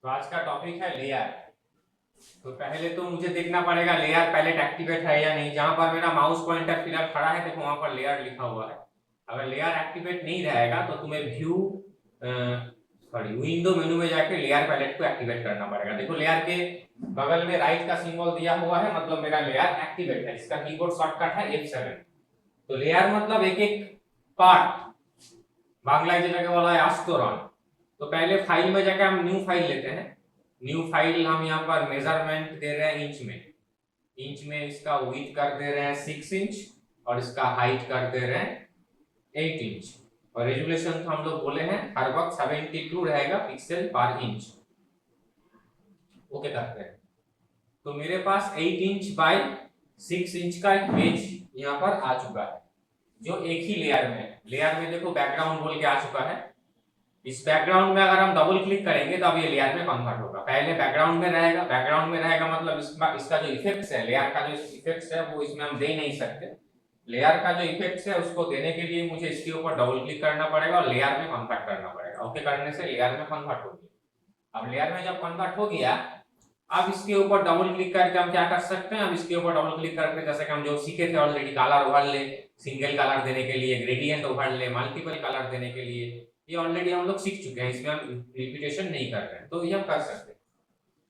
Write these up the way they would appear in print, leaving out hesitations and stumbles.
तो आज का टॉपिक है लेयर। तो पहले तो मुझे देखना पड़ेगा लेयर पैलेट एक्टिवेट है या नहीं। जहां पर मेरा माउस पॉइंटर फिलहाल खड़ा है देखो वहां पर लेयर लिखा हुआ है। अगर लेयर एक्टिवेट नहीं रहेगा तो तुम्हें विंडो मेनू में जाके लेयर पैलेट को एक्टिवेट करना पड़ेगा। देखो लेयर के बगल में राइट का सिंबल दिया हुआ है, मतलब मेरा लेयर एक्टिवेट है। इसका कीबोर्ड शॉर्टकट है F7। तो लेयर मतलब एक एक पार्ट, बांग्ला की जगह वाला है आस्तोरन। तो पहले फाइल में जाके हम न्यू फाइल लेते हैं। न्यू फाइल हम यहाँ पर मेजरमेंट दे रहे हैं इंच में इसका विड्थ कर दे रहे हैं 6 इंच और इसका हाइट कर दे रहे हैं 8 इंच। और रेजोल्यूशन तो हम लोग बोले हैं हर वक्त 72 रहेगा पिक्सल पर इंच। ओके करते हैं। तो मेरे पास 8 इंच बाय 6 इंच का एक पेज यहाँ पर आ चुका है, जो एक ही लेयर में देखो बैकग्राउंड बोल के आ चुका है। इस बैकग्राउंड में अगर हम डबल क्लिक करेंगे तो अब ये लेयर में कन्वर्ट होगा। पहले बैकग्राउंड में रहेगा मतलब इसका जो इफेक्ट्स है, लेयर का जो इफेक्ट्स है वो इसमें हम दे नहीं सकते। लेयर का जो इफेक्ट्स है उसको देने के लिए मुझे इसके ऊपर डबल क्लिक करना पड़ेगा और लेयर में कन्वर्ट करना पड़ेगा। ओके करने से लेयर में कन्वर्ट हो गया। अब लेयर में जब कन्वर्ट हो गया, अब इसके ऊपर डबल क्लिक करके हम क्या कर सकते हैं, अब इसके ऊपर डबल क्लिक करके जैसे कि हम जो सीखे थे already, colour overlay, single colour देने के लिए, ग्रेडियंट ओवरले, मल्टीपल कलर देने के लिए, ये ऑलरेडी हम लोग सीख चुके हैं, इसमें हम रिपीटेशन नहीं कर रहे हैं, तो ये हम कर सकते हैं।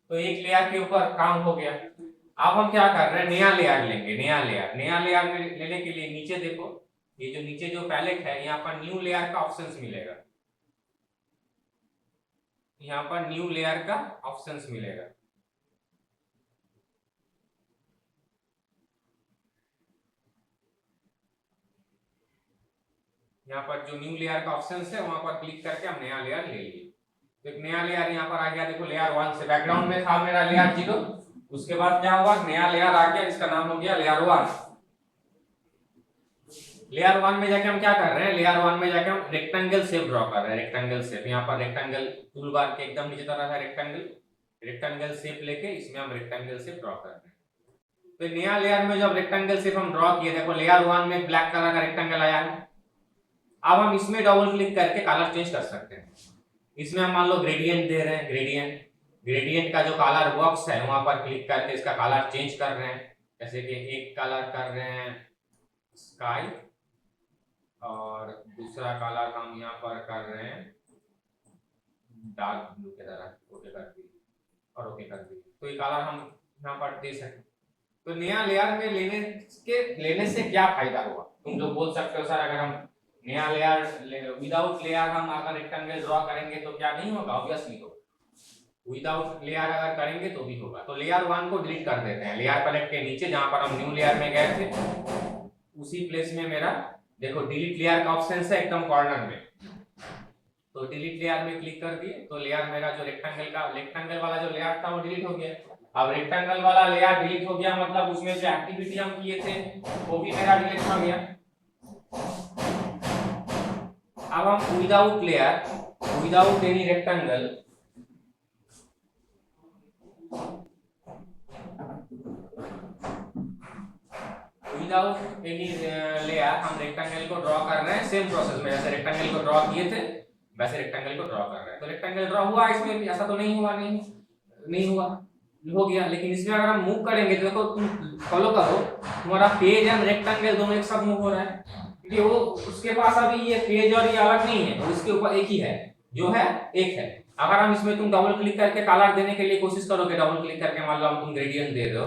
तो एक लेयर के ऊपर काम हो गया। अब हम क्या कर रहे हैं, नया लेयर लेंगे। नया लेयर में लेने के लिए नीचे देखो, ये जो नीचे जो पैलेट है यहाँ पर न्यू लेयर का ऑप्शंस मिलेगा। यहाँ पर न्यू लेयर का ऑप्शंस मिलेगा। यहाँ पर जो न्यू लेयर का ऑप्शन है वहां पर क्लिक करके हम नया लेयर ले लिए। तो एक नया लेयर यहाँ पर आ गया। देखो लेयर 1 से बैकग्राउंड में था मेरा लेयर 0, उसके बाद क्या हुआ, नया लेयर आ गया, इसका नाम हो गया लेयर 1। लेयर 1 में जाके हम क्या कर रहे हैं, लेयर 1 में जाके हम रेक्टेंगल शेप ड्रॉ कर रहे हैं। रेक्टेंगल शेप यहाँ पर रेक्टेंगल टूल बार के एकदम नीचे तरफ है रेक्टेंगल शेप लेके इसमें हम रेक्टेंगल शेप ड्रॉ कर रहे हैं। तो नया लेयर में जब रेक्टेंगल शेप हम ड्रॉ किए, देखो लेयर 1 में ब्लैक कलर का रेक्टेंगल आया है। अब हम इसमें डबल क्लिक करके कलर चेंज कर सकते हैं। इसमें हम मान लो ग्रेडियंट दे रहे हैं, ग्रेडियंट का जो कलर बॉक्स है वहां पर क्लिक करके इसका कलर चेंज कर रहे हैं। जैसे कि एक कलर कर रहे हैं स्काई और दूसरा कलर हम यहाँ पर कर रहे हैं डार्क ब्लू की तरह। ओके कर दी और ओके कर दी। तो ये कलर हम यहाँ पर दे सकते। तो नया लेयर में लेने से क्या फायदा हुआ, तुम लोग बोल सकते हो सर अगर हम नया लेयर विदाउट लेयर हम अगर रेक्टेंगल ड्रॉ करेंगे तो क्या नहीं होगा, ऑब्वियसली होगा। विदाउट लेयर अगर करेंगे तो भी होगा। तो लेयर 1 को डिलीट कर देते हैं। लेयर पैलेट के नीचे जहां पर हम न्यू लेयर में गए थे उसी प्लेस में मेरा देखो डिलीट लेयर का ऑप्शन है एकदम कॉर्नर में। तो डिलीट लेयर में क्लिक कर दिए तो लेयर मेरा जो रेक्टेंगल वाला जो लेयर था वो डिलीट हो गया। अब रेक्टेंगल वाला लेयर डिलीट हो गया मतलब उसमें जो एक्टिविटी हम किए थे वो भी मेरा डिलीट हो गया। अब हम without layer, without any rectangle, without any layer हम रेक्टेंगल को ड्रॉ कर रहे हैं सेम प्रोसेस में। जैसे रेक्टेंगल को ड्रॉ किए थे वैसे रेक्टेंगल को ड्रॉ कर रहे हैं। तो रेक्टेंगल ड्रॉ हुआ, इसमें भी ऐसा तो नहीं हुआ, नहीं हुआ, हो गया। लेकिन इसमें अगर हम मूव करेंगे तो देखो तुम फॉलो करो, तुम्हारा पेज एंड रेक्टेंगल दोनों एक साथ मूव हो रहा है, क्योंकि वो उसके पास अभी ये पेज और ये अलग नहीं है, उसके ऊपर एक ही है, जो है एक है। अगर हम इसमें तुम डबल क्लिक करके कलर देने के लिए कोशिश करोगे, डबल क्लिक करके मान लो तुम ग्रेडियंट दे रहे हो,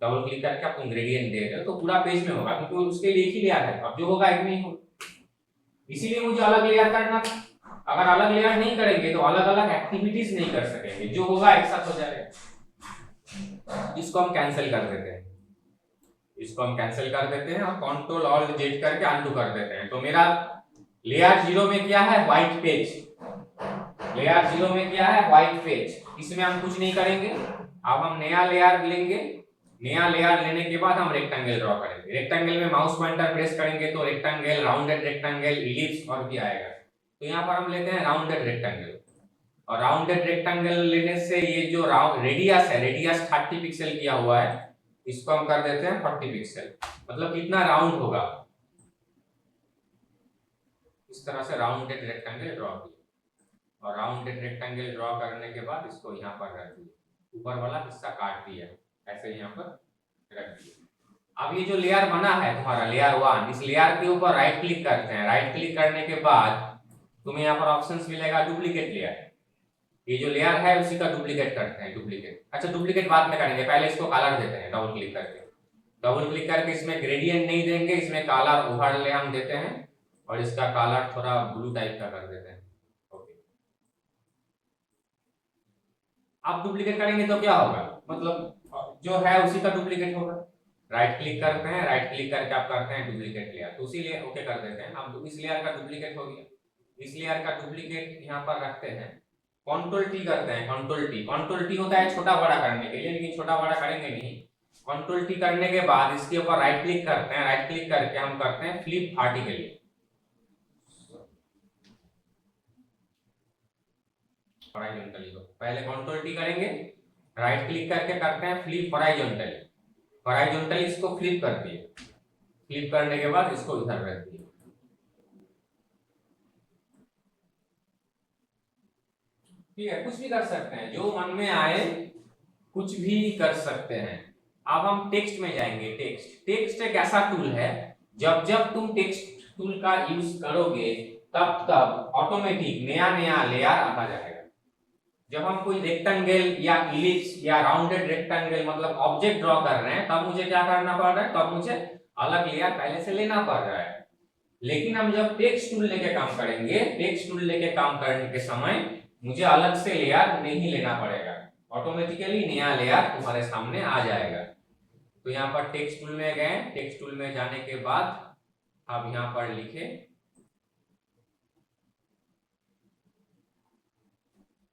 डबल क्लिक करके आप तुम ग्रेडियंट दे रहे हो तो पूरा पेज में होगा, क्योंकि उसके लिए एक ही लेयर है। अब जो होगा एक नहीं होगा, इसीलिए मुझे अलग लेयर करना था। अगर अलग लेयर नहीं करेंगे तो अलग अलग एक्टिविटीज नहीं कर सकेंगे, जो होगा एक साथ हो जाएगा। इसको हम कैंसिल कर देते हैं, इसको हम कैंसिल कर देते हैं और कंट्रोल ऑल्ट जेड करके अनडू कर देते हैं। तो मेरा लेयर 0 में क्या है, व्हाइट पेज। लेयर 0 में क्या है, व्हाइट पेज। इसमें हम कुछ नहीं करेंगे। अब हम नया लेयर लेंगे, नया लेयर लेने के बाद हम रेक्टेंगल ड्रॉ करेंगे। रेक्टेंगल में माउस पॉइंटर प्रेस करेंगे तो रेक्टेंगल, राउंडेड रेक्टेंगल, इलिप्स और भी आएगा। तो यहाँ पर हम लेते हैं राउंडेड रेक्टेंगल। और राउंडेड रेक्टेंगल लेने से ये जो रेडियस है, रेडियस 30 पिक्सल किया हुआ है, इसको हम कर देते हैं 40 पिक्सल। मतलब कितना राउंड होगा, इस तरह से राउंडेड रेक्टेंगल ड्रॉ किया। और राउंडेड रेक्टेंगल ड्रॉ करने के बाद इसको यहाँ पर रख दिए, ऊपर वाला हिस्सा काट दिया, ऐसे यहाँ पर रख दिया। अब ये जो लेयर बना है तुम्हारा लेयर 1, इस लेयर के ऊपर राइट क्लिक करते हैं। राइट क्लिक करने के बाद तुम्हें यहाँ पर ऑप्शंस मिलेगा डुप्लीकेट लेयर। ये जो लेयर है उसी का डुप्लीकेट करते हैं, डुप्लीकेट। अच्छा डुप्लीकेट बाद में करेंगे, पहले इसको कलर देते हैं डबल क्लिक करके। डबल क्लिक करके इसमें ग्रेडियंट नहीं देंगे, इसमें कलर ओवरले हम देते हैं और इसका कलर थोड़ा ब्लू टाइप का कर देते हैं। ओके, अब डुप्लीकेट करेंगे तो क्या होगा, मतलब जो है उसी का डुप्लीकेट होगा। राइट क्लिक करते हैं, राइट क्लिक करके आप करते हैं डुप्लीकेट लेयर, तो उसी लिए ओके कर देते हैं। अब इस लेयर का डुप्लीकेट हो गया, इस लेयर का डुप्लीकेट यहाँ पर रखते हैं, कंट्रोल टी करते हैं। कंट्रोल टी होता है छोटा बड़ा करने के लिए, लेकिन छोटा बड़ा करेंगे नहीं। कंट्रोल टी करने के बाद इसके ऊपर राइट क्लिक करते हैं, राइट क्लिक करके हम करते हैं फ्लिप वर्टिकली। हॉरिजॉन्टली, पहले कंट्रोल टी करेंगे, राइट क्लिक करके करते हैं फ्लिप हॉरिजॉन्टली। हॉरिजॉन्टली इसको फ्लिप कर दिए, फ्लिप करने के बाद इसको इधर रख दिए। ठीक है, कुछ भी कर सकते हैं, जो मन में आए कुछ भी कर सकते हैं। अब हम टेक्स्ट में जाएंगे। टेक्स्ट एक ऐसा टूल है, जब जब तुम टेक्स्ट टूल का यूज करोगे तब तब ऑटोमेटिक नया नया लेयर आता जाएगा। जब हम कोई रेक्टेंगल या इलिप्स या राउंडेड रेक्टेंगल मतलब ऑब्जेक्ट ड्रॉ कर रहे हैं, तब मुझे क्या करना पड़ रहा है, तब मुझे अलग लेयर पहले से लेना पड़ रहा है। लेकिन हम जब टेक्स्ट टूल लेके काम करेंगे, टेक्स्ट टूल लेके काम करने के समय मुझे अलग से लेयर नहीं लेना पड़ेगा, ऑटोमेटिकली नया लेयर तुम्हारे सामने आ जाएगा। तो यहाँ पर टेक्स्ट टूल में गए, टेक्स्ट टूल में जाने के बाद अब यहाँ पर लिखे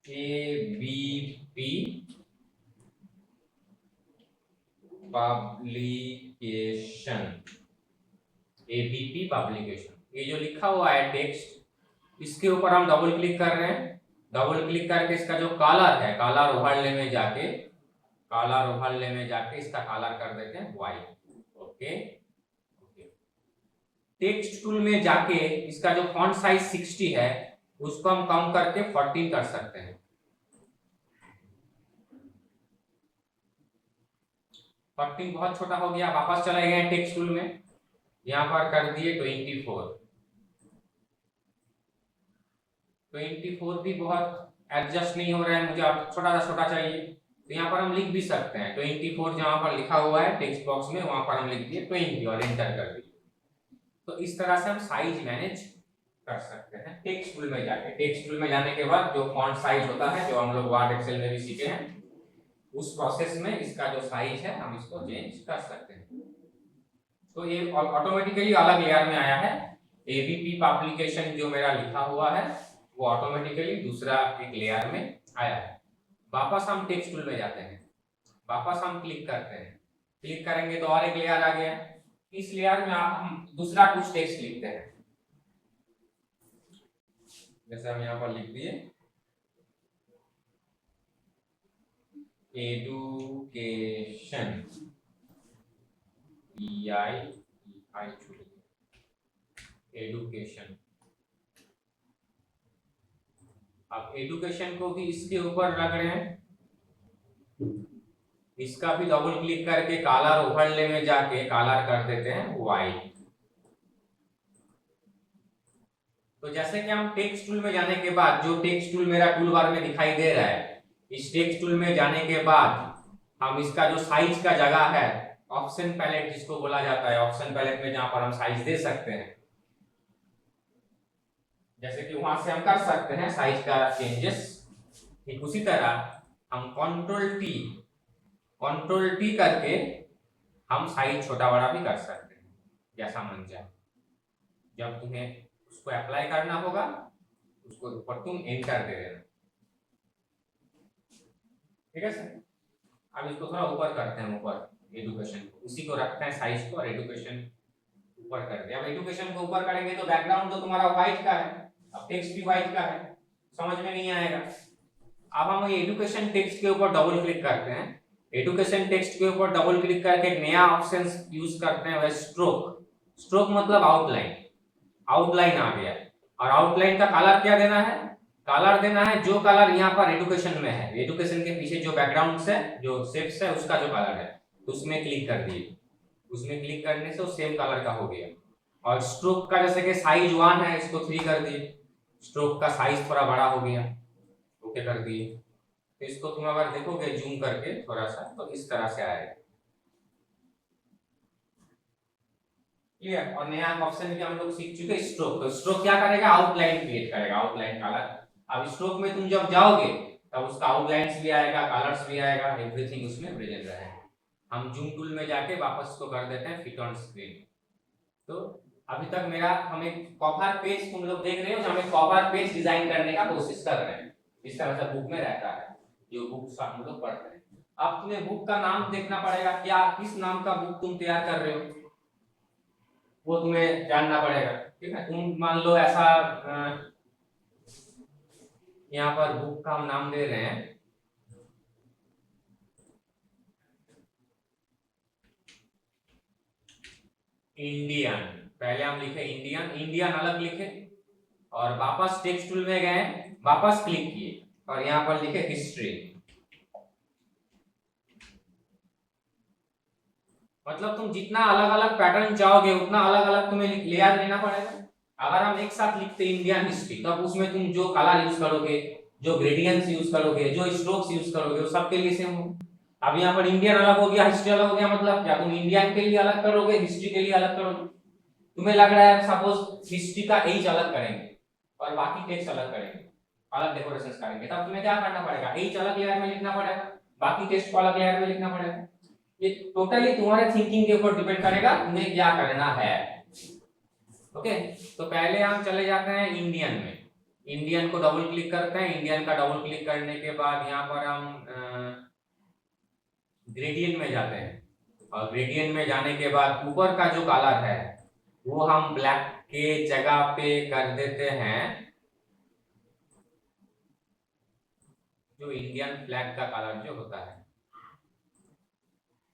ABP पब्लिकेशन, ABP पब्लिकेशन, ये जो लिखा हुआ है टेक्स्ट, इसके ऊपर हम डबल क्लिक कर रहे हैं। डबल क्लिक करके इसका जो कलर है, कलर ओवरले में जाके, कलर ओवरले में जाके इसका कलर कर देते हैं व्हाइट। ओके, टेक्स्ट टूल में जाके इसका जो फॉन्ट साइज 60 है उसको हम कम करके 14 कर सकते हैं। 14 बहुत छोटा हो गया, वापस चले गए टेक्स्ट टूल में, यहाँ पर कर दिए 24। 24 भी बहुत एडजस्ट नहीं हो रहा है, मुझे छोटा सा छोटा चाहिए, तो यहाँ पर हम लिख भी सकते हैं 24, जहाँ पर लिखा हुआ है टेक्स्ट बॉक्स में वहां पर हम लिख दिए 20 और एंटर कर दिए। तो इस तरह से हम साइज मैनेज कर सकते हैं टेक्स्ट टूल में जाके। टेक्स्ट टूल में जाने के बाद जो फॉन्ट साइज होता है, जो हम लोग वर्ड एक्सेल में भी सीखे हैं, उस प्रोसेस में इसका जो साइज है हम इसको चेंज कर सकते हैं। तो ये ऑटोमेटिकली अलग लेयर में आया है। ABP पब्लिकेशन जो मेरा लिखा हुआ है वो ऑटोमेटिकली दूसरा एक लेयर में आया है। वापस हम टेक्स्ट टूल में जाते हैं, वापस हम क्लिक करते हैं, क्लिक करेंगे तो और एक लेयर आ गया। इस लेयर में हम दूसरा कुछ टेक्स्ट लिखते हैं, जैसे हम यहाँ पर लिख दिए एडुकेशन, एडुकेशन। अब एडुकेशन को भी इसके ऊपर रख रहे हैं, इसका भी डबल क्लिक करके कलर ओवरले में जाके कलर कर देते हैं व्हाइट। तो जैसे कि हम टेक्स्ट टूल में जाने के बाद, जो टेक्स्ट टूल मेरा टूल बार में दिखाई दे रहा है, इस टेक्स्ट टूल में जाने के बाद हम इसका जो साइज का जगह है, ऑप्शन पैलेट जिसको बोला जाता है, ऑप्शन पैलेट में जहां पर हम साइज दे सकते हैं, जैसे कि वहां से हम कर सकते हैं साइज का चेंजेस। ठीक उसी तरह हम कंट्रोल टी करके हम साइज छोटा बड़ा भी कर सकते हैं, जैसा मन जाए। जब तुम्हें उसको अप्लाई करना होगा उसको ऊपर तुम एंटर दे देना। ठीक है सर, अब इसको थोड़ा ऊपर करते हैं, ऊपर एडुकेशन को, उसी को रखते हैं साइज को और एडुकेशन ऊपर कर दिया। अब एडुकेशन को ऊपर करेंगे तो बैकग्राउंड तो तुम्हारा व्हाइट का है, अब टेक्स्ट भी व्हाइट का है, समझ में नहीं आएगा। अब हम एडुकेशन टेक्स्ट के ऊपर डबल क्लिक करते हैं, एडुकेशन टेक्स्ट के ऊपर डबल क्लिक करके एक नया ऑप्शन यूज करते हैं, वह स्ट्रोक। स्ट्रोक मतलब आउटलाइन, आउटलाइन आ गया। और आउटलाइन का कलर क्या देना है, कलर देना है जो कलर यहाँ पर एजुकेशन में है, एजुकेशन के पीछे जो बैकग्राउंड है, जो शेप्स है, उसका जो कलर है उसमें क्लिक कर दिए। उसमें क्लिक करने से वो सेम कलर का हो गया। और स्ट्रोक का जैसे कि साइज 1 है, इसको 3 कर दिए, स्ट्रोक का साइज थोड़ा बड़ा हो गया, ओके कर दिए। तो इसको तुम अगर देखोगे जूम करके थोड़ा सा तो इस तरह से आएगा। क्लियर। और नया ऑप्शन भी हम लोग सीख चुके स्ट्रोक। तो स्ट्रोक क्या करेगा, आउटलाइन क्रिएट करेगा, आउटलाइन कलर। अब स्ट्रोक में तुम जब जाओगे तब उसका आउटलाइंस भी आएगा, कलर्स भी आएगा, एवरीथिंग उसमें प्रेजेंट रहेगा। हम जूम टूल में जाके वापस इसको कर देते हैं फिट ऑन स्क्रीन। तो अभी तक मेरा हम एक कवर पेज तुम लोग देख रहे हो, हम एक कवर पेज डिजाइन करने का कोशिश कर रहे हैं। इस तरह से बुक में रहता है, जो बुक हम लोग पढ़ते हैं। अब तुम्हें बुक का नाम देखना पड़ेगा, क्या किस नाम का बुक तुम तैयार कर रहे हो वो तुम्हें जानना पड़ेगा। ठीक है, तुम मान लो ऐसा यहाँ पर बुक का हम नाम दे रहे हैं इंडियन। पहले हम लिखे इंडियन, इंडियन अलग लिखे और वापस टेक्स्ट टूल में गए, वापस क्लिक किए और यहाँ पर लिखे हिस्ट्री। मतलब तुम जितना अलग अलग पैटर्न चाहोगे उतना अलग अलग तुम्हें लेयर लेना पड़ेगा। अगर हम एक साथ लिखते इंडियन हिस्ट्री तब उसमें तुम जो कलर यूज करोगे, जो ग्रेडियंट्स यूज करोगे, जो स्ट्रोक्स यूज करोगे वो सबके लिए सेम हो। अब यहाँ पर इंडियन अलग हो गया, हिस्ट्री अलग हो गया, मतलब क्या तुम इंडियन के लिए अलग करोगे, हिस्ट्री के लिए अलग करोगे। तुम्हें लग रहा है सपोज हिस्ट्री का एज अलग करेंगे और बाकी टेक्स्ट अलग करेंगे, अलग डेकोरेशन करेंगे, तब तुम्हें क्या करना पड़ेगा, एज अलग लेयर में लिखना पड़ेगा, बाकी टेक्स्ट को अलग लेयर में लिखना पड़ेगा। ये टोटली तुम्हारे थिंकिंग के ऊपर डिपेंड करेगा तुम्हें क्या करना है। ओके, तो पहले हम चले जाते हैं इंडियन में। इंडियन को डबल क्लिक करते हैं। इंडियन का डबल क्लिक करने के बाद यहाँ पर हम ग्रेडियंट में जाते हैं और ग्रेडियंट में जाने के बाद ऊपर का जो कलर है वो हम ब्लैक के जगह पे कर देते हैं जो इंडियन फ्लैग का कलर जो होता है,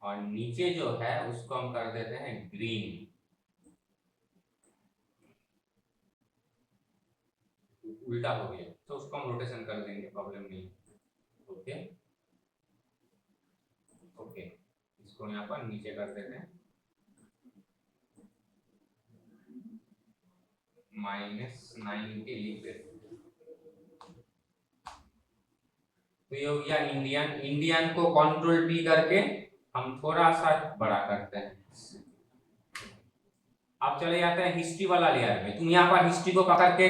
और नीचे जो है उसको हम कर देते हैं ग्रीन। उल्टा हो गया तो उसको हम रोटेशन कर देंगे, प्रॉब्लम नहीं। ओके ओके, इसको यहाँ पर नीचे कर देते हैं -90 लिख देते हैं। तो ये हो गया इंडियन। इंडियन को कंट्रोल टी करके हम थोड़ा सा बड़ा करते हैं। अब चले जाते हैं हिस्ट्री वाला लेयर में। तुम यहाँ पर हिस्ट्री को पकड़ के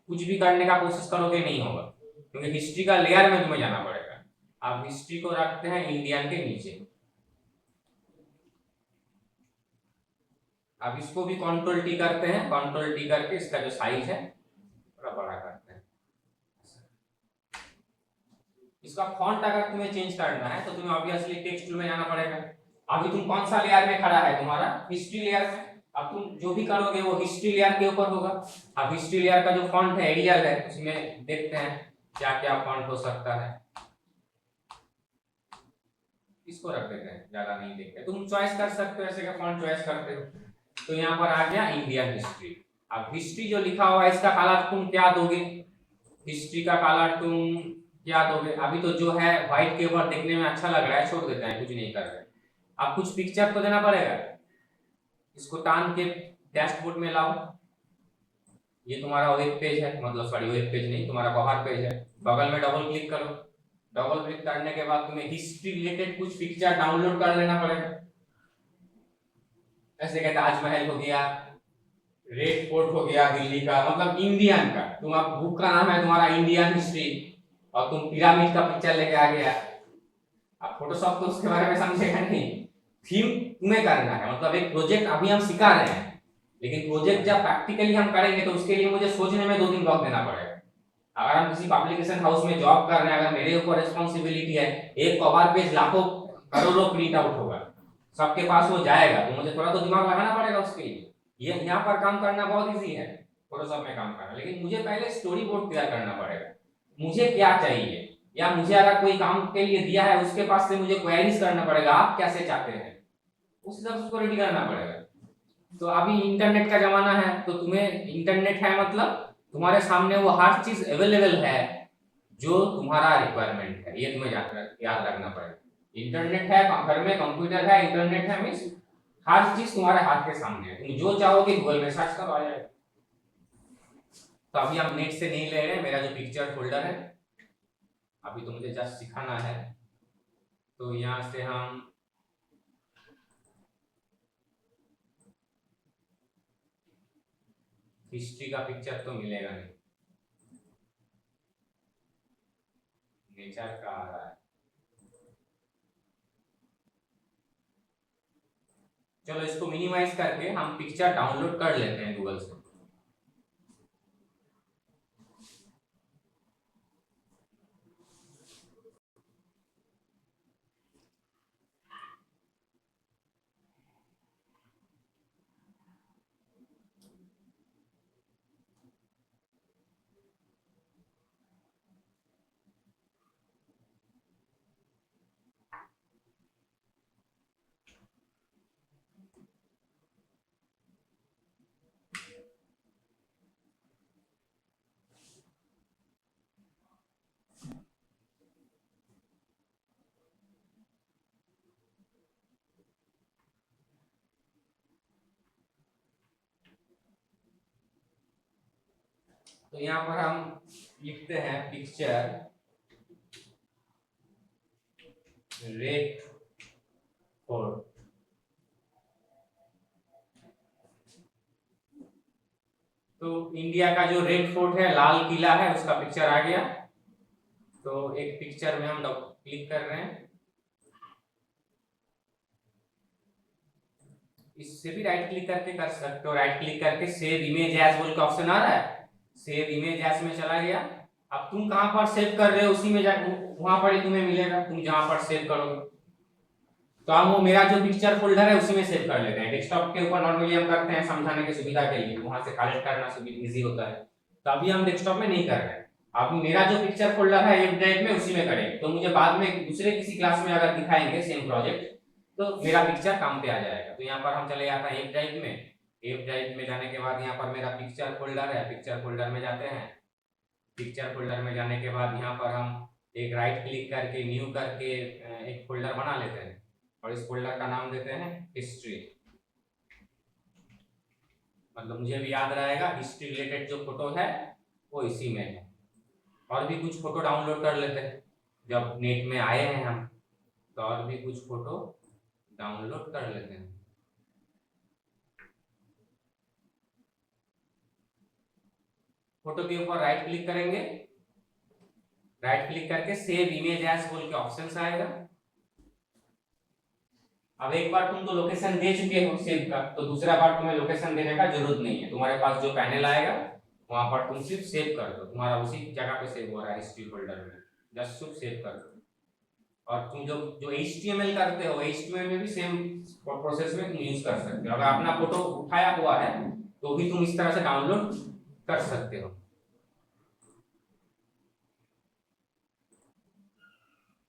कुछ भी करने का कोशिश करोगे नहीं होगा, क्योंकि हिस्ट्री का लेयर में तुम्हें जाना पड़ेगा। अब हिस्ट्री को रखते हैं इंडियन के नीचे। अब इसको भी कंट्रोल टी करते हैं, कंट्रोल टी करके इसका जो साइज है थोड़ा बड़ा करते हैं। इसका फॉन्ट अगर तुम्हें चेंज करना है तो तुम्हें ऑब्वियसली टेक्स्ट टूल में जाना पड़ेगा। अभी तुम कौन सा लेयर में खड़ा है, तुम्हारा हिस्ट्री लेयर में। अब तुम जो भी करोगे वो हिस्ट्री लेयर के ऊपर होगा। अब हिस्ट्री लेयर का जो फॉन्ट है एरियल है, उसमें देखते हैं क्या क्या फॉन्ट हो सकता है। इसको रख देते हैं, ज्यादा नहीं देखते, तुम चॉइस कर सकते हो ऐसे का फॉन्ट चॉइस करते हो। तो यहाँ पर आ गया इंडियन हिस्ट्री। अब हिस्ट्री जो लिखा हुआ है इसका कलर तुम क्या दोगे, हिस्ट्री का कलर तुम क्या दोगे। अभी तो जो है व्हाइट के ऊपर देखने में अच्छा लग रहा है, छोड़ देते हैं, कुछ नहीं कर रहे। अब कुछ पिक्चर तो देना पड़ेगा। इसको टान के डैशबोर्ड में लाओ। ये तुम्हारा वेब पेज है, मतलब सॉरी वेब पेज नहीं, तुम्हारा कवर पेज है। बगल में डबल क्लिक करो। डबल क्लिक करने के बाद तुम्हें हिस्ट्री रिलेटेड कुछ पिक्चर डाउनलोड कर लेना पड़ेगा। ऐसे कि ताजमहल हो गया, रेड फोर्ट हो गया दिल्ली का, मतलब इंडियन का। तुम अब बुक का नाम है तुम्हारा इंडियन हिस्ट्री और तुम पिरामिड का पिक्चर लेके आ गया। अब फोटोशॉप तो उसके बारे में समझेगा नहीं, थीम तुम्हें करना है। मतलब एक प्रोजेक्ट अभी हम सिखा रहे हैं, लेकिन प्रोजेक्ट जब प्रैक्टिकली हम करेंगे तो उसके लिए मुझे सोचने में 2-3 वक्त देना पड़ेगा। अगर हम किसी पब्लिकेशन हाउस में जॉब कर रहे हैं, अगर मेरे ऊपर रिस्पॉन्सिबिलिटी है, एक कवर पेज लाखों करोड़ों प्रिंट आउट होगा, सबके पास वो जाएगा, तो मुझे थोड़ा तो दिमाग लगाना पड़ेगा उसके लिए। ये यहाँ पर काम करना बहुत इजी है फोटोशॉप में काम करना, लेकिन मुझे पहले स्टोरी बोर्ड तैयार करना पड़ेगा। मुझे क्या चाहिए, या मुझे अगर कोई काम के लिए दिया है उसके पास से मुझे क्वेरीज करना पड़ेगा, आप कैसे चाहते हैं, उस हिसाब से उसको रेडी करना पड़ेगा। तो अभी इंटरनेट का जमाना है, तो तुम्हें इंटरनेट है मतलब तुम्हारे सामने वो हर चीज अवेलेबल है जो तुम्हारा रिक्वायरमेंट है, ये तुम्हें याद रखना पड़ेगा। इंटरनेट है घर में, कंप्यूटर है, इंटरनेट है, मीन्स हर चीज तुम्हारे हाथ के सामने है, तुम जो चाहोगे गूगल में सर्च करो आ जाएगा। तो अभी हम नेट से नहीं ले रहे हैं, मेरा जो पिक्चर फोल्डर है अभी तो मुझे जस्ट सिखाना है। तो यहाँ से हम हिस्ट्री का पिक्चर तो मिलेगा नहीं, नेचर का आ रहा है। चलो इसको मिनिमाइज करके हम पिक्चर डाउनलोड कर लेते हैं गूगल से। तो यहाँ पर हम लिखते हैं पिक्चर रेड फोर्ट। तो इंडिया का जो रेड फोर्ट है, लाल किला है, उसका पिक्चर आ गया। तो एक पिक्चर में हम क्लिक कर रहे हैं, इससे भी राइट क्लिक करके कर सकते हो। राइट क्लिक करके सेव इमेज एज बोल के ऑप्शन आ रहा है, सेव इमेज एज में चला गया। अब तुम कहां पर सेव कर रहे हो उसी में वहां पर ही तुम्हें मिलेगा, तुम जहां पर सेव करोगे। तो हम वो मेरा जो पिक्चर फोल्डर है उसी में सेव कर लेते हैं। डेस्कटॉप के ऊपर नॉर्मली हम करते हैं समझाने की सुविधा के लिए, वहां से कलेक्ट करना इजी होता है। तो अभी हम डेस्कटॉप में नहीं कर रहे हैं, अभी मेरा जो पिक्चर फोल्डर है एक ड्राइव में उसी में करेंगे। तो मुझे बाद में दूसरे किसी क्लास में अगर दिखाएंगे सेम प्रोजेक्ट तो मेरा पिक्चर काम पे आ जाएगा। तो यहाँ पर हम चले जाते हैं एफ ड्राइव में। एफ ड्राइव में जाने के बाद यहाँ पर मेरा पिक्चर फोल्डर है, पिक्चर फोल्डर में जाते हैं। पिक्चर फोल्डर में जाने के बाद यहाँ पर हम एक राइट क्लिक करके न्यू करके एक फोल्डर बना लेते हैं और इस फोल्डर का नाम देते हैं हिस्ट्री। मतलब मुझे भी याद रहेगा हिस्ट्री रिलेटेड जो फोटो है वो इसी में है। और भी कुछ फोटो डाउनलोड कर लेते हैं, जब नेट में आए हैं हम तो और भी कुछ फोटो डाउनलोड कर लेते हैं। फोटो के ऊपर राइट क्लिक करेंगे, राइट क्लिक करके सेव इमेज एज बोल के ऑप्शन आएगा। अब एक बार तुम तो लोकेशन दे चुके हो सेव का, तो दूसरा बार तुम्हें लोकेशन देने का जरूरत नहीं है। तुम्हारे पास जो पैनल आएगा वहां पर तुम सिर्फ सेव कर दो, तुम्हारा उसी जगह पे सेव हो रहा है हिस्ट्री फोल्डर में, जस्ट सिर्फ सेव कर दो। और तुम जो जो HTML करते हो, HTML में भी सेम प्रोसेस में तुम यूज कर सकते हो। अगर अपना फोटो उठाया हुआ है तो भी तुम इस तरह से डाउनलोड कर सकते हो।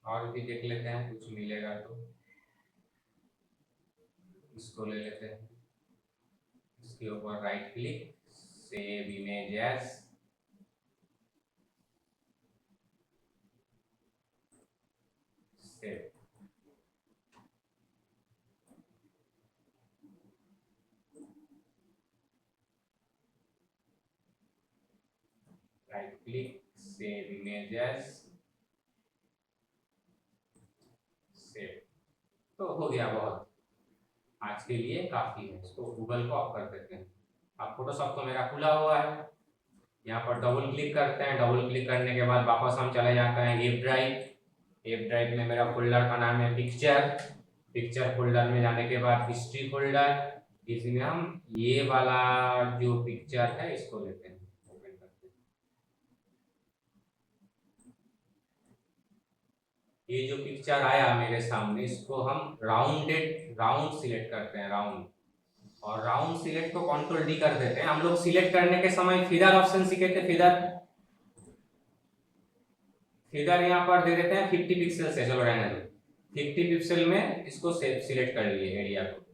और भी देख लेते हैं कुछ मिलेगा तो, इसको ले लेते हैं, इसके ऊपर right click, save image as, save. Right click, save image as, save. तो हो गया, बहुत आज के लिए काफी है। इसको गूगल को ऑफ कर देते हैं। अब फोटोशॉप तो मेरा खुला हुआ है, यहाँ पर डबल क्लिक करते हैं। डबल क्लिक करने के बाद वापस हम चले जाते हैं एफ ड्राइव। एफ ड्राइव में मेरा फोल्डर का नाम है पिक्चर। पिक्चर फोल्डर में जाने के बाद हिस्ट्री फोल्डर, इसमें हम ये वाला जो पिक्चर है इसको लेते हैं, ओपन करते हैं। ये जो पिक्चर आया मेरे सामने, इसको हम राउंड सिलेक्ट करते हैं, राउंड। और राउंड सिलेक्ट को कंट्रोल डी कर देते हैं। हम लोग सिलेक्ट करने के समय फिदर ऑप्शन सीखे थे, फिदर फिदर यहाँ पर दे देते हैं 50 पिक्सल से। चलो रहने दो, 50 पिक्सल में इसको सिलेक्ट कर लिए एरिया को।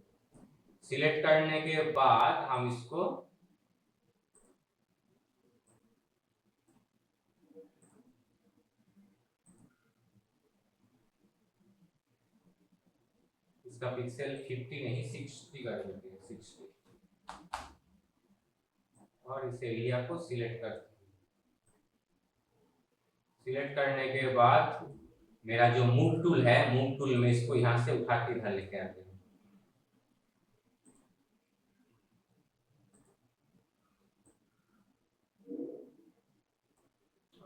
सिलेक्ट करने के बाद हम इसको इसका पिक्सल 50 नहीं 60 कर देते हैं, 60, और इस एरिया को सिलेक्ट करते हैं। सिलेक्ट करने के बाद मेरा जो मूव टूल है, मूव टूल में इसको यहाँ से उठा के इधर लेके आते हैं।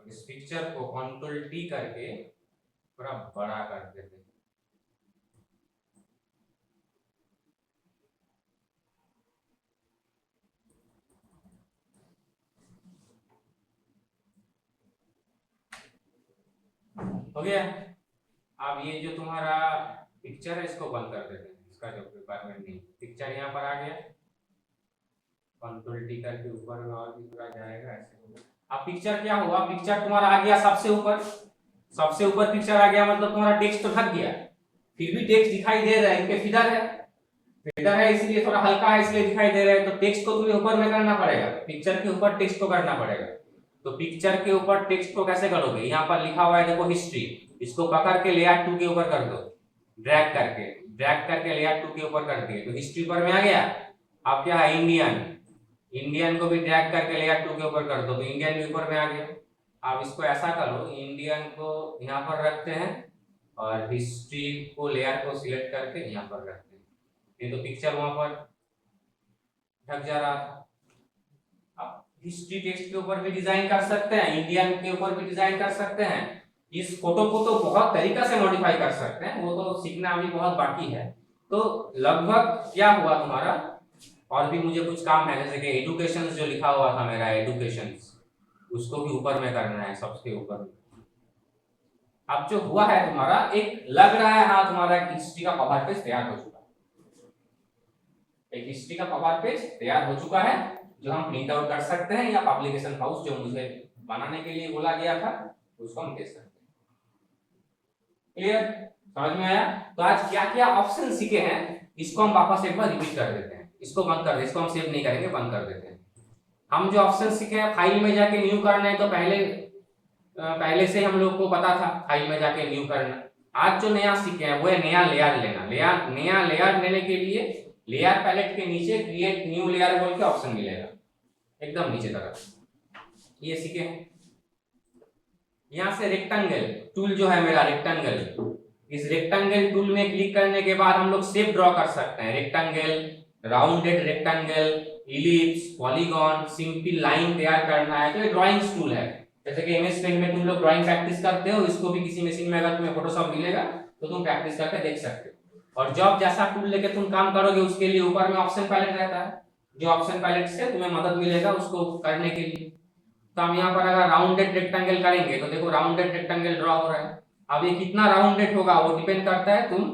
इस पिक्चर को कंट्रोल टी करके थोड़ा बड़ा कर देते हैं। हो गया। अब ये जो तुम्हारा पिक्चर है इसको बंद कर देते हैं, इसका जो रिक्वायरमेंट नहीं, पिक्चर यहाँ पर आ गया, कंट्रोल टी करके ऊपर में और भी थोड़ा जाएगा ऐसे। अब पिक्चर क्या हुआ, पिक्चर तुम्हारा आ गया सबसे ऊपर, सबसे ऊपर पिक्चर आ गया, मतलब तुम्हारा टेक्स्ट तो ढक गया, फिर भी टेक्स्ट दिखाई दे रहा है, इनके फिदर है, फिदर है इसलिए थोड़ा हल्का है इसलिए दिखाई दे रहा है। तो टेक्स्ट को तुम्हें ऊपर में करना पड़ेगा, पिक्चर के ऊपर टेक्स्ट को करना पड़ेगा। तो पिक्चर के ऊपर टेक्स्ट को कैसे करोगे, यहाँ पर लिखा हुआ है देखो हिस्ट्री, इसको पकड़ के लेयर 2 के ऊपर कर दो, ड्रैग करके लेयर 2 के ऊपर कर दिए तो हिस्ट्री पर में आ गया। अब क्या है, इंडियन को भी ड्रैग करके लेयर 2 के ऊपर कर दो तो इंडियन भी ऊपर में आ गया। अब इसको ऐसा करो, इंडियन को यहाँ पर रखते हैं और हिस्ट्री को लेयर को सिलेक्ट करके यहाँ पर रखते हैं, ये तो पिक्चर वहां पर ढक जा रहा था। अब हिस्ट्री टेक्स्ट के ऊपर भी डिजाइन कर सकते हैं, इंडियन के ऊपर भी डिजाइन कर सकते हैं, इस फोटो को तो बहुत तरीका से मॉडिफाई कर सकते हैं, वो तो सीखना अभी बहुत बाकी है। तो लगभग क्या हुआ तुम्हारा, और भी मुझे कुछ काम है, जैसे कि एजुकेशन जो लिखा हुआ था मेरा एजुकेशन, उसको भी ऊपर में करना है, सबसे ऊपर। अब जो हुआ है तुम्हारा, एक लग रहा है हाँ तुम्हारा हिस्ट्री का कवर पेज तैयार हो चुका है, एक हिस्ट्री का कवर पेज तैयार हो चुका है जो हम प्रिंट आउट कर सकते हैं, या पब्लिकेशन हाउस जो मुझे बनाने के लिए बोला गया था उसको हम दे सकते हैं। क्लियर, समझ में आया? तो आज क्या क्या ऑप्शन सीखे हैं इसको हम वापस एक बार रिपीट कर देते हैं, इसको बंद कर दे, इसको हम सेव नहीं करेंगे, बंद कर देते हैं। हम जो ऑप्शन सीखे हैं, फाइल में जाके न्यू करना है, तो पहले से हम लोग को पता था फाइल में जाके न्यू करना। आज जो नया सीखे हैं वो है नया लेयर लेना। नया लेयर लेने के लिए लेयर पैलेट के नीचे क्रिएट न्यू लेयर बोल के ऑप्शन मिलेगा एकदम नीचे तरफ, ये सीखे हैं। यहाँ से रेक्टेंगल टूल जो है मेरा रेक्टेंगल, इस रेक्टेंगल टूल में क्लिक करने के बाद हम लोग शेप ड्रॉ कर सकते हैं, rectangle, rounded rectangle, ellipse, polygon, simple line तैयार करना है तो ये ड्राइंग्स टूल है। जैसे कि एमएस पेंट में तुम लोग ड्राइंग प्रैक्टिस करते हो, इसको भी किसी मशीन में अगर तुम्हें फोटोशॉप मिलेगा तो तुम प्रैक्टिस करके देख सकते हो। और जब जैसा टूल लेके तुम काम करोगे उसके लिए ऊपर में ऑप्शन पैलेट रहता है, जो ऑप्शन पैलेट से तुम्हें मदद मिलेगा उसको करने के लिए। तो हम यहाँ पर अगर राउंडेड रेक्टेंगल करेंगे तो देखो राउंडेड रेक्टेंगल ड्रॉ हो रहा है। अब ये कितना राउंडेड होगा वो डिपेंड करता है तुम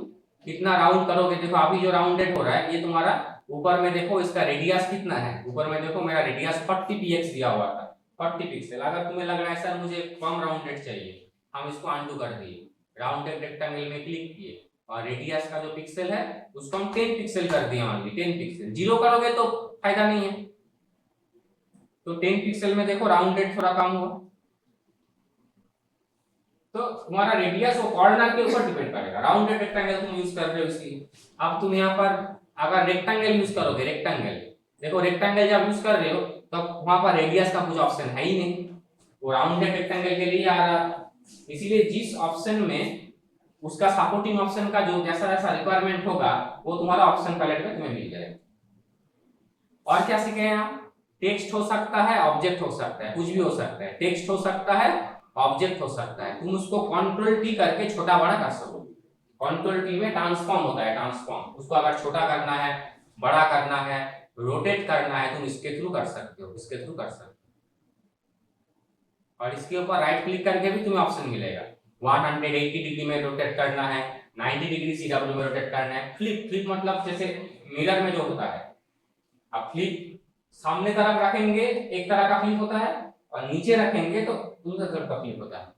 कितना राउंड करोगे। देखो अभी जो राउंडेड हो रहा है ये तुम्हारा ऊपर में देखो इसका रेडियस कितना है, ऊपर में देखो मेरा रेडियस 40 px दिया हुआ था, 40 पिक्सल। अगर तुम्हें लग रहा है सर मुझे कम राउंडेड चाहिए, हम इसको अनडू कर दिए, राउंडेड रेक्टेंगल में क्लिक किए और रेडियस का जो पिक्सल है उसको हम 10 पिक्सल कर दिए, ओनली 10 पिक्सल। जीरो करोगे तो फायदा नहीं है, तो 10 पिक्सल में देखो राउंडेड थोड़ा कम हुआ। तो तुम्हारा रेडियस वो कॉर्नर के ऊपर डिपेंड करेगा, राउंडेड रेक्टेंगल तुम यूज कर रहे हो इसलिए। अब तुम यहाँ पर अगर रेक्टेंगल यूज करोगे, रेक्टेंगल देखो रेक्टेंगल जब यूज कर रहे हो तो वहां पर रेडियस का कुछ ऑप्शन है ही नहीं, वो राउंडेड रेक्टेंगल के लिए आ रहा था। इसीलिए जिस ऑप्शन में उसका सपोर्टिंग ऑप्शन का जो जैसा जैसा रिक्वायरमेंट होगा वो तुम्हारा ऑप्शन पैलेट में तुम्हें मिल जाएगा। और क्या सीखे हैं आप, टेक्स्ट हो सकता है, ऑब्जेक्ट हो सकता है, कुछ भी हो सकता है, टेक्स्ट हो सकता है, ऑब्जेक्ट हो सकता है। तुम उसको कंट्रोल टी करके छोटा बड़ा कर सको। कंट्रोल टी में ट्रांसफॉर्म होता है, ट्रांसफॉर्म, उसको अगर छोटा करना है, बड़ा करना है, रोटेट करना है तुम इसके थ्रू कर सकते हो, इसके थ्रू कर सकते हो। और इसके ऊपर राइट क्लिक करके भी तुम्हें ऑप्शन मिलेगा, 180 डिग्री में रोटेट करना है, 90 डिग्री सीडब्ल्यू में रोटेट करना है। फ्लिप मतलब जैसे मिरर में जो होता है, अब फ्लिप सामने तरफ रखेंगे एक तरह का फ्लिप होता है और नीचे रखेंगे तो दूसरा तरफ का फ्लिप होता है।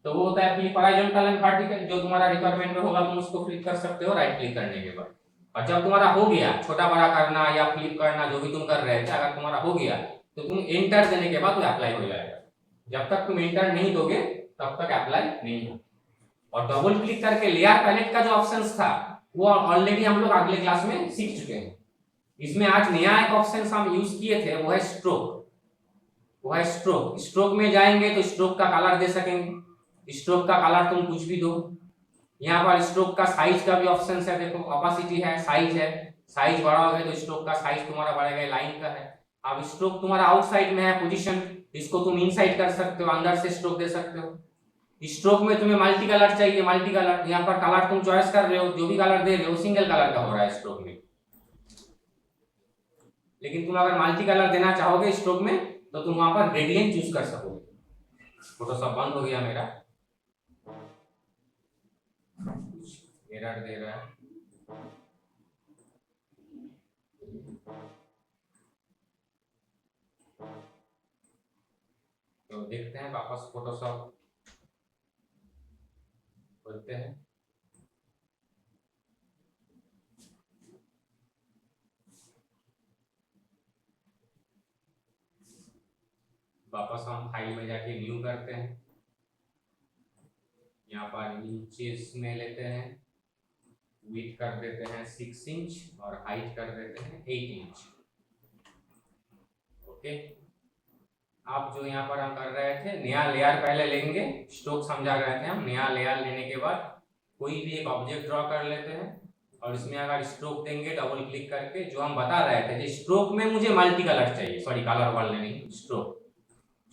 तो वो होता है फ्लिप हॉरिजॉन्टल एंड वर्टिकल, जो तुम्हारा रिक्वायरमेंट में होगा तुम उसको फ्लिप कर सकते हो राइट क्लिक करने के बाद। और जब तुम्हारा हो गया छोटा बड़ा करना या फ्लिप करना जो भी तुम कर रहे थे, अगर तुम्हारा हो गया तो तुम एंटर देने के बाद वो अप्लाई हो जाएगा। जब तक तुम एंटर नहीं दोगे तब तक अप्लाई नहीं होगा। और डबल क्लिक करके लेयर पैलेट का जो ऑप्शंस था वो ऑलरेडी हम लोग अगले क्लास में सीख चुके हैं। इसमें आज नया एक ऑप्शन हम यूज किए थे, वो है स्ट्रोक। वो है स्ट्रोक। स्ट्रोक में जाएंगे तो स्ट्रोक का कलर दे सकेंगे। स्ट्रोक का कलर तुम कुछ भी दो। यहाँ पर स्ट्रोक का साइज का भी ऑप्शन है, देखो ऑपेसिटी है, साइज है। साइज बढ़ाओगे तो स्ट्रोक का साइज तुम्हारा बढ़ेगा, लाइन का है। अब स्ट्रोक तुम्हारा आउटसाइड में है पोजीशन, इसको तुम इनसाइड कर सकते हो, अंदर से स्ट्रोक दे सकते हो। स्ट्रोक में तुम्हें मल्टी कलर चाहिए, मल्टी कलर, यहाँ पर कलर तुम चॉइस कर रहे हो, जो भी कलर दे रहे हो सिंगल कलर का हो रहा है स्ट्रोक में। लेकिन तुम अगर मल्टी कलर देना चाहोगे स्ट्रोक में तो तुम वहां पर ग्रेडियंट चूज कर सकोगे। फोटोशॉप बंद हो गया मेरा, एरर दे रहा है। तो देखते हैं, वापस फोटोशॉप खोलते हैं। वापस हम फाइल में जाके न्यू करते हैं। यहाँ पर इंचेस में लेते हैं, विड्थ कर देते हैं 6 इंच और हाइट कर देते हैं 8 इंच। ओके, आप जो यहाँ पर हम कर रहे थे, नया लेयर पहले लेंगे, स्ट्रोक समझा रहे थे हम। नया लेयर लेने के बाद कोई भी एक ऑब्जेक्ट ड्रॉ कर लेते हैं और इसमें अगर स्ट्रोक देंगे डबल क्लिक करके, जो हम बता रहे थे स्ट्रोक में मुझे मल्टी कलर चाहिए, सॉरी कलर वाले नहीं, स्ट्रोक।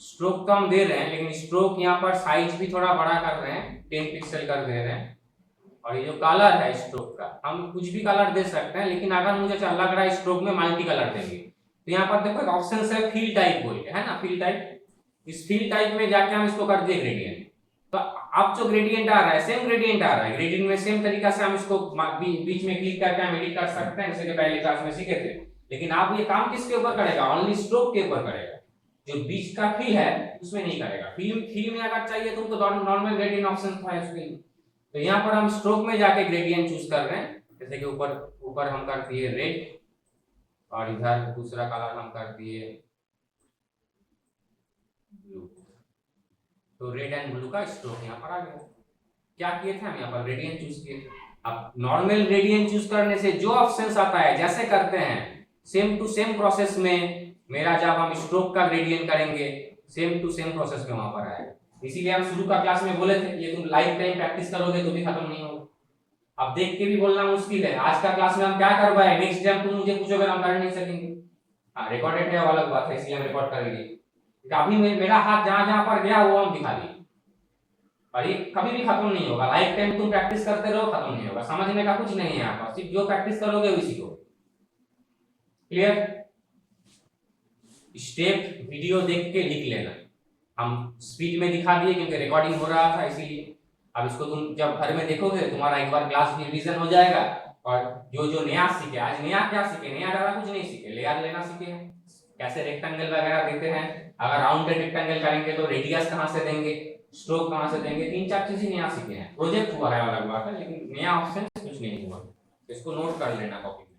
स्ट्रोक तो हम दे रहे हैं, लेकिन स्ट्रोक यहाँ पर साइज भी थोड़ा बड़ा कर रहे हैं, 10 पिक्सल कर दे रहे हैं। और ये जो कलर है स्ट्रोक का, हम कुछ भी कलर दे सकते हैं, लेकिन अगर मुझे लग रहा है स्ट्रोक में मल्टी कलर देंगे तो यहाँ पर देखो एक ऑप्शन है फिल टाइप बोल के, है ना, फिल टाइप। इस फिल टाइप में जाके हम इसको कर दिए ग्रेडियंट। तो अब जो ग्रेडियंट आ रहा है सेम ग्रेडियंट आ रहा है। ग्रेडियंट में सेम तरीका से हम इसको बीच में क्लिक करके हम एडिट कर सकते हैं, जैसे कि पहले क्लास में सीखे थे। लेकिन आप ये काम किसके ऊपर करेगा, ओनली स्ट्रोक के ऊपर करेगा। जो बीच का फिल है उसमें नहीं करेगा। फिल में अगर चाहिए तुमको नॉर्मल ग्रेडियंट ऑप्शन था इसके लिए। तो यहाँ पर हम स्ट्रोक में जाके ग्रेडियंट चूज कर रहे हैं, जैसे कि ऊपर हम कर दिए रेड और इधर दूसरा कलर हम कर दिए ब्लू। तो रेड एंड ब्लू का स्ट्रोक यहाँ पर आ गया। क्या किए थे हम, यहाँ पर ग्रेडियंट चूज किए थे। अब नॉर्मल ग्रेडियंट चूज करने से जो ऑप्शंस आता है जैसे करते हैं सेम टू सेम प्रोसेस में मेरा, जब हम स्ट्रोक का ग्रेडियंट करेंगे सेम टू सेम प्रोसेस में वहां पर आएगा। इसीलिए हम शुरू का क्लास में बोले थे ये तुम लाइफ टाइम प्रैक्टिस करोगे तो भी खत्म नहीं होगा। अब देख के भी बोलना मुश्किल है। आज का क्लास में हम क्या करवाए, नेक्स्ट टाइम तुम मुझे पूछोगे हम कर नहीं सकेंगे। हाँ, रिकॉर्डेड है अलग बात है, इसलिए हम रिकॉर्ड कर लिए। अभी मेरा हाथ जहां जहां पर गया वो हम दिखा दिए, और ये कभी भी खत्म नहीं होगा। लाइफ टाइम तुम प्रैक्टिस करते रहो, खत्म नहीं होगा। समझने का कुछ नहीं है यहाँ पर, सिर्फ जो प्रैक्टिस करोगे उसी को। क्लियर? स्टेप वीडियो देख के लिख लेना। हम स्पीड में दिखा दिए क्योंकि रिकॉर्डिंग हो रहा था इसीलिए। अब इसको तुम जब घर में देखोगे तुम्हारा एक बार क्लास भी रिवीजन हो जाएगा। और जो नया सीखे, आज नया क्या सीखे, नया ज़्यादा कुछ नहीं सीखे, लेयर लेना सीखे हैं, कैसे रेक्टेंगल वगैरह देते हैं। अगर राउंडेड रेक्टेंगल करेंगे तो रेडियस कहाँ से देंगे, स्ट्रोक कहाँ से देंगे, 3-4 चीजें नया सीखे हैं। प्रोजेक्ट हुआ है अलग बात है, लेकिन नया ऑप्शन कुछ नहीं हुआ। इसको नोट कर लेना कॉपी।